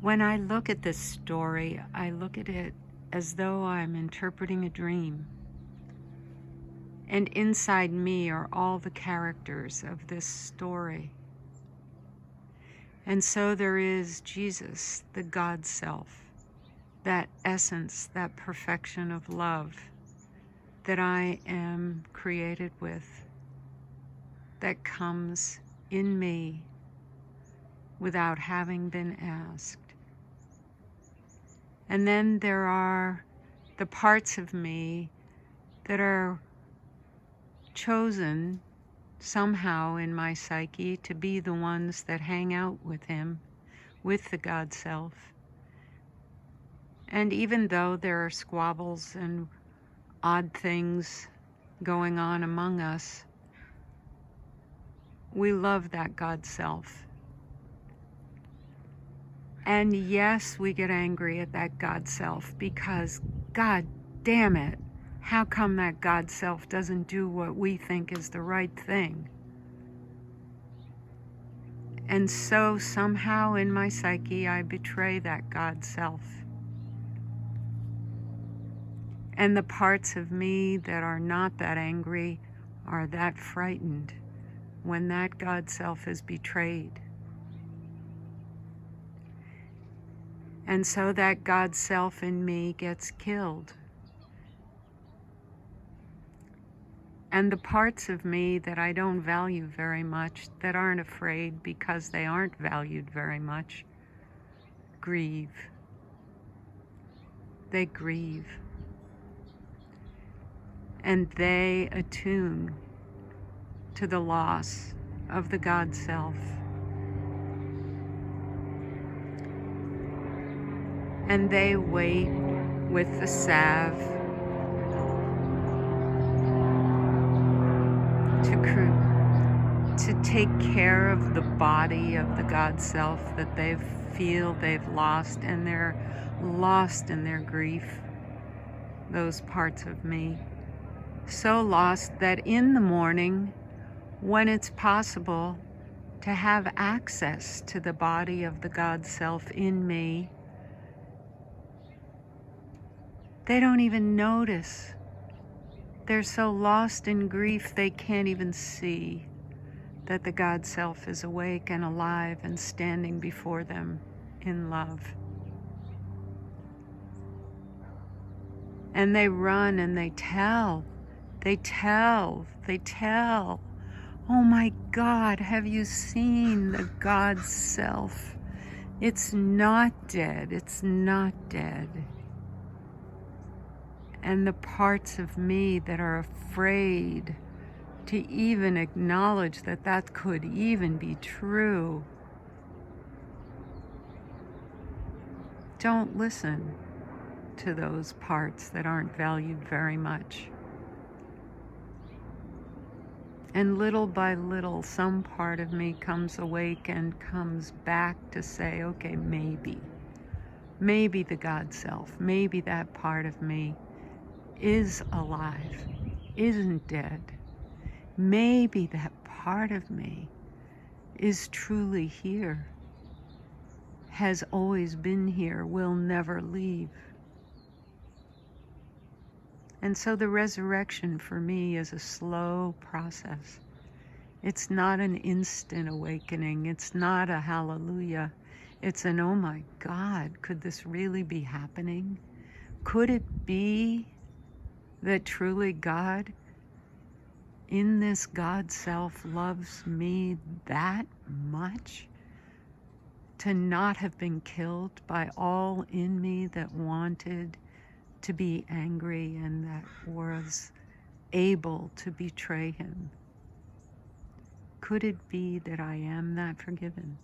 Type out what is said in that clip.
When I look at this story, I look at it as though I'm interpreting a dream. And inside me are all the characters of this story. And so there is Jesus, the God self, that essence, that perfection of love that I am created with, that comes in me without having been asked. And then there are the parts of me that are chosen somehow in my psyche to be the ones that hang out with him, with the God self. And even though there are squabbles and odd things going on among us, we love that God self. And yes, we get angry at that God self because, God damn it, how come that God self doesn't do what we think is the right thing? And so somehow in my psyche, I betray that God self. And the parts of me that are not that angry are that frightened when that God self is betrayed. And so that God self in me gets killed. And the parts of me that I don't value very much, that aren't afraid because they aren't valued very much, grieve. They grieve. And they attune to the loss of the God self. And they wait with the salve to take care of the body of the God self that they feel they've lost, and they're lost in their grief, those parts of me. So lost that in the morning, when it's possible to have access to the body of the God self in me, they don't even notice. They're so lost in grief they can't even see that the God self is awake and alive and standing before them in love. And they run and they tell. Oh my God, have you seen the God self? It's not dead, it's not dead. And the parts of me that are afraid to even acknowledge that that could even be true, don't listen to those parts that aren't valued very much. And little by little, some part of me comes awake and comes back to say, okay, maybe the God self, maybe that part of me is alive, isn't dead. Maybe that part of me is truly here, has always been here, will never leave. And so the resurrection for me is a slow process. It's not an instant awakening. It's not a hallelujah. It's an, oh my God, could this really be happening? Could it be that truly God, in this God self, loves me that much to not have been killed by all in me that wanted to be angry and that was able to betray him? Could it be that I am that forgiven?